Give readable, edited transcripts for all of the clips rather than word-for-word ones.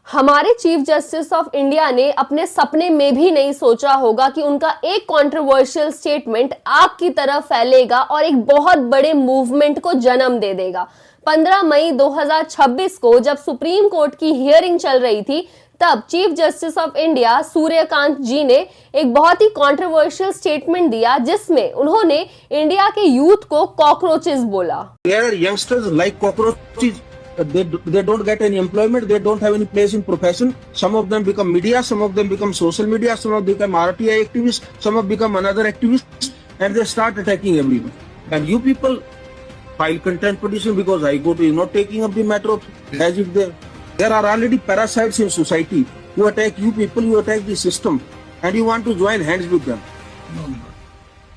हमारे chief justice of India ने अपने सपने में भी नहीं सोचा होगा कि उनका एक कंट्रोवर्शियल स्टेटमेंट आग की तरह फैलेगा और एक बहुत बड़े मूवमेंट को जन्म दे देगा। 15 मई 2026 को जब सुप्रीम कोर्ट की हियरिंग चल रही थी, तब chief justice of India Suryakant ji ने एक बहुत ही कंट्रोवर्शियल स्टेटमेंट दिया, जिसमें उन्होंने इंडिया के यूथ को कॉकरोचेस बोला। Youngsters like cockroaches. They don't get any employment. They don't have any place in profession. Some of them become media. Some of them become social media. Some of them become RTI activists. Some of them become another activists, and they start attacking everyone. And you people file contempt petition because I go to you not taking up the matter of as if there are already parasites in society who attack you people. You attack the system, and you want to join hands with them. No.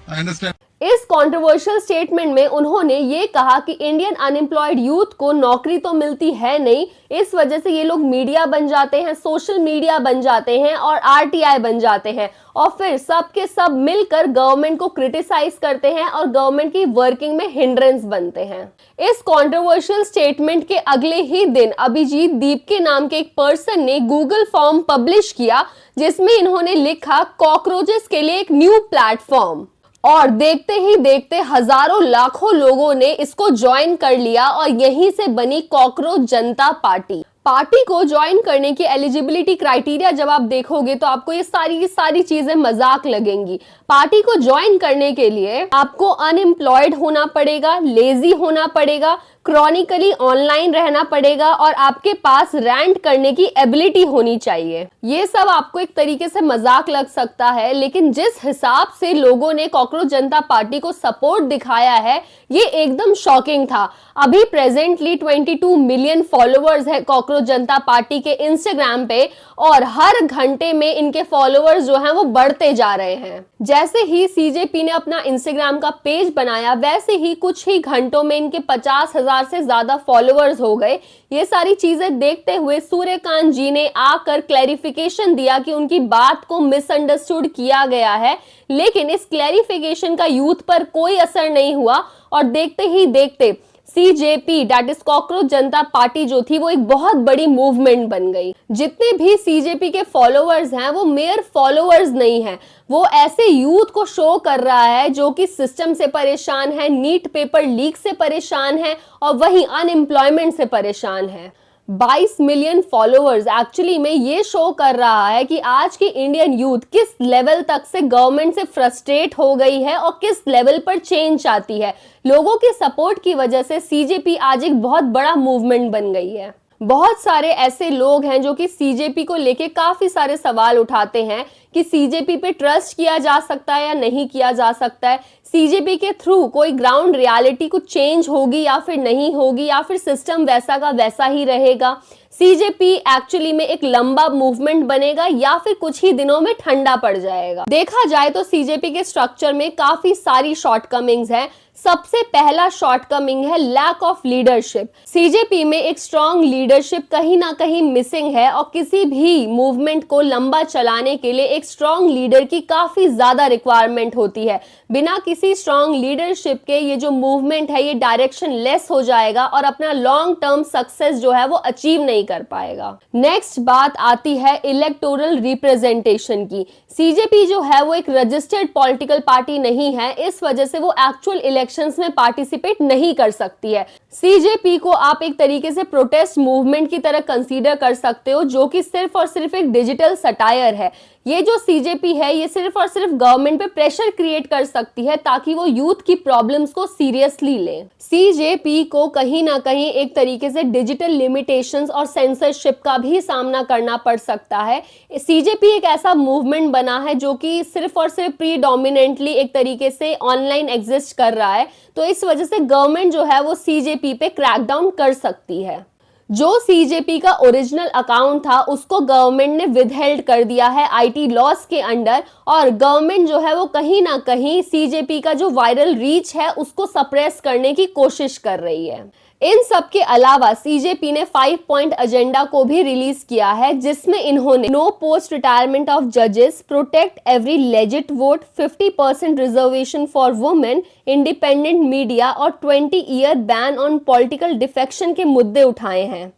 I understand. इस controversial statement में उन्होंने ये कहा कि Indian unemployed youth को नौकरी तो मिलती है नहीं, इस वजह से ये लोग मीडिया बन जाते हैं, सोशल मीडिया बन जाते हैं और आरटीआई बन जाते हैं, और फिर सब के सब मिलकर गवर्नमेंट को क्रिटिसाइज करते हैं और गवर्नमेंट की वर्किंग में हिंड्रेंस बनते हैं। इस कंट्रोवर्शियल स्टेटमेंट के अगले ही दिन अभिजीत दीप के नाम के एक पर्सन ने गूगल फॉर्म पब्लिश किया, जिसमें इन्होंने लिखा कॉकरोचेस के लिए एक न्यू प्लेटफॉर्म, और देखते ही देखते हजारों लाखों लोगों ने इसको ज्वाइन कर लिया और यहीं से बनी कॉकरोच जनता पार्टी। पार्टी को ज्वाइन करने की एलिजिबिलिटी क्राइटेरिया जब आप देखोगे तो आपको ये सारी चीजें मजाक लगेंगी। पार्टी को ज्वाइन करने के लिए आपको अनएम्प्लॉयड होना पड़ेगा, लेजी होना पड़ेगा, क्रॉनिकली ऑनलाइन रहना पड़ेगा और आपके पास रैंट करने की एबिलिटी होनी चाहिए। ये सब आपको एक तरीके से मजाक लग सकता है, लेकिन जिस हिसाब से लोगों ने कॉकरोच जनता पार्टी को सपोर्ट दिखाया है, ये एकदम शॉकिंग था। अभी प्रेजेंटली 22 मिलियन फॉलोअर्स है कॉकरोच जनता पार्टी के इंस्टाग्राम पे, और हर घंटे में इनके फॉलोअर्स जो हैं वो बढ़ते जा रहे हैं। जैसे ही सीजेपी ने अपना इंस्टाग्राम का पेज बनाया, वैसे ही कुछ ही घंटों में इनके 50,000 से ज्यादा फॉलोअर्स हो गए। ये सारी चीजें देखते हुए सूर्यकांत जी ने आकर क्लैरिफिकेशन दिया कि उनकी बात को मिसअंडरस्टूड किया गया है, लेकिन इस क्लैरिफिकेशन का यूथ पर कोई असर नहीं हुआ और देखते ही देखते CJP that is cockroach Janata party जो थी वो एक बहुत बड़ी मूवमेंट बन गई। जितने भी सीजेपी के फॉलोअर्स हैं वो मेयर फॉलोअर्स नहीं हैं, वो ऐसे यूथ को शो कर रहा है जो कि सिस्टम से परेशान है, नीट पेपर लीक से परेशान है और वहीं अनएम्प्लॉयमेंट से परेशान है। 22 मिलियन फॉलोअर्स एक्चुअली में ये शो कर रहा है कि आज की इंडियन यूथ किस लेवल तक से गवर्नमेंट से फ्रस्ट्रेट हो गई है और किस लेवल पर चेंज चाहती है। लोगों के सपोर्ट की वजह से सीजेपी आज एक बहुत बड़ा मूवमेंट बन गई है। बहुत सारे ऐसे लोग हैं जो कि सीजेपी को लेके काफी सारे सवाल उठाते हैं कि सीजेपी पे ट्रस्ट किया जा सकता है या नहीं किया जा सकता है, सीजेपी के थ्रू कोई ग्राउंड रियलिटी कुछ चेंज होगी या फिर नहीं होगी, या फिर सिस्टम वैसा का वैसा ही रहेगा, सीजेपी एक्चुअली में एक लंबा मूवमेंट बनेगा या फिर कुछ ही दिनों में ठंडा पड़ जाएगा। देखा जाए तो सीजेपी के स्ट्रक्चर में काफी सारी शॉर्टकमिंग्स हैं। सबसे पहला शॉर्टकमिंग है लैक ऑफ लीडरशिप। सीजेपी में एक स्ट्रॉन्ग लीडरशिप कहीं ना कहीं मिसिंग है और किसी भी मूवमेंट को लंबा चलाने के लिए एक स्ट्रॉन्ग लीडर की काफी ज्यादा रिक्वायरमेंट होती है। बिना किसी स्ट्रॉन्ग लीडरशिप के ये जो मूवमेंट है ये डायरेक्शन लेस हो जाएगा और अपना लॉन्ग टर्म सक्सेस जो है वो अचीव नहीं कर पाएगा। नेक्स्ट बात आती है इलेक्टोरल रिप्रेजेंटेशन की। सीजेपी जो है वो एक रजिस्टर्ड पॉलिटिकल पार्टी नहीं है, इस वजह से वो एक्चुअल इलेक्शंस में पार्टिसिपेट नहीं कर सकती है। सीजेपी को आप एक तरीके से प्रोटेस्ट मूवमेंट की तरह कंसीडर कर सकते हो, जो कि सिर्फ और सिर्फ एक डिजिटल सटायर है। ये जो सीजेपी है ये सिर्फ और सिर्फ गवर्नमेंट पे प्रेशर क्रिएट कर सकती है ताकि वो यूथ की प्रॉब्लम्स को सीरियसली ले। सीजेपी को कहीं ना कहीं एक तरीके से डिजिटल लिमिटेशंस और सेंसरशिप का भी सामना करना पड़ सकता है। सीजेपी एक ऐसा मूवमेंट बना है जो कि सिर्फ और सिर्फ प्रीडोमिनेंटली एक तरीके से ऑनलाइन एग्जिस्ट कर रहा है, तो इस वजह से गवर्नमेंट जो है वो सीजेपी पे क्रैकडाउन कर सकती है। जो सीजेपी का ओरिजिनल अकाउंट था उसको गवर्नमेंट ने विदहेल्ड कर दिया है आईटी लॉस के अंडर, और गवर्नमेंट जो है वो कहीं ना कहीं सीजेपी का जो वायरल रीच है उसको सप्रेस करने की कोशिश कर रही है। इन सब के अलावा सीजेपी ने 5 पॉइंट एजेंडा को भी रिलीज किया है, जिसमें इन्होंने नो पोस्ट रिटायरमेंट ऑफ जजेस, protect every legit vote, 50% reservation for women, independent media और 20 year ban on political defection के मुद्दे उठाए हैं।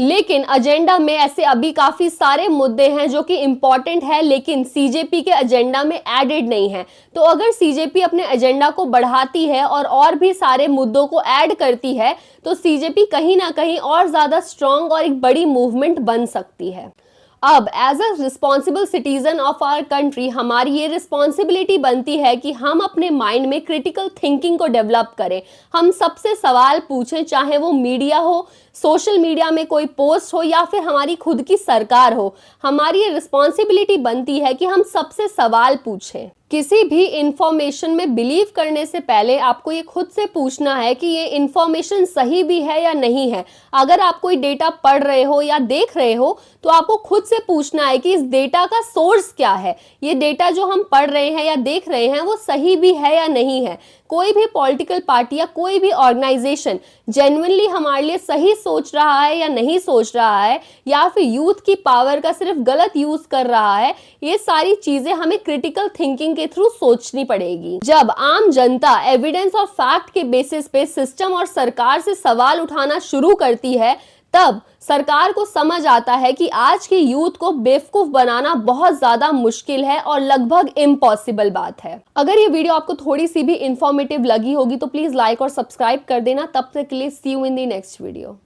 लेकिन एजेंडा में ऐसे अभी काफी सारे मुद्दे हैं जो कि इंपॉर्टेंट है, लेकिन सीजेपी के एजेंडा में एडेड नहीं है। तो अगर सीजेपी अपने एजेंडा को बढ़ाती है और भी सारे मुद्दों को ऐड करती है तो सीजेपी कहीं ना कहीं और ज्यादा स्ट्रांग और एक बड़ी मूवमेंट बन सकती है। अब as a responsible citizen of our country हमारी ये रिस्पॉन्सिबिलिटी बनती है कि हम अपने माइंड में क्रिटिकल थिंकिंग को डेवलप करें। हम सबसे सवाल पूछें, चाहे वो मीडिया हो, सोशल मीडिया में कोई पोस्ट हो या फिर हमारी खुद की सरकार हो। हमारी ये रिस्पॉन्सिबिलिटी बनती है कि हम सबसे सवाल पूछें। किसी भी इंफॉर्मेशन में बिलीव करने से पहले आपको ये खुद से पूछना है कि ये इंफॉर्मेशन सही भी है या नहीं है। अगर आप कोई डेटा पढ़ रहे हो या देख रहे हो तो आपको खुद से पूछना है कि इस डेटा का सोर्स क्या है। ये डेटा जो हम पढ़ रहे हैं या देख रहे हैं वो सही भी है या नहीं है। कोई भी पॉलिटिकल पार्टी या कोई भी ऑर्गेनाइजेशन जेन्युइनली हमारे लिए सही सोच रहा है या नहीं सोच रहा है, या फिर यूथ की पावर का सिर्फ गलत यूज कर रहा है, ये सारी चीजें हमें क्रिटिकल थिंकिंग के थ्रू सोचनी पड़ेगी। जब आम जनता एविडेंस और फैक्ट के बेसिस पे सिस्टम और सरकार से सवाल उठाना शुरू करती है, तब सरकार को समझ आता है कि आज के यूथ को बेवकूफ बनाना बहुत ज्यादा मुश्किल है और लगभग इम्पॉसिबल बात है। अगर ये वीडियो आपको थोड़ी सी भी इंफॉर्मेटिव लगी होगी तो प्लीज लाइक और सब्सक्राइब कर देना। तब तक के लिए see you in the next video.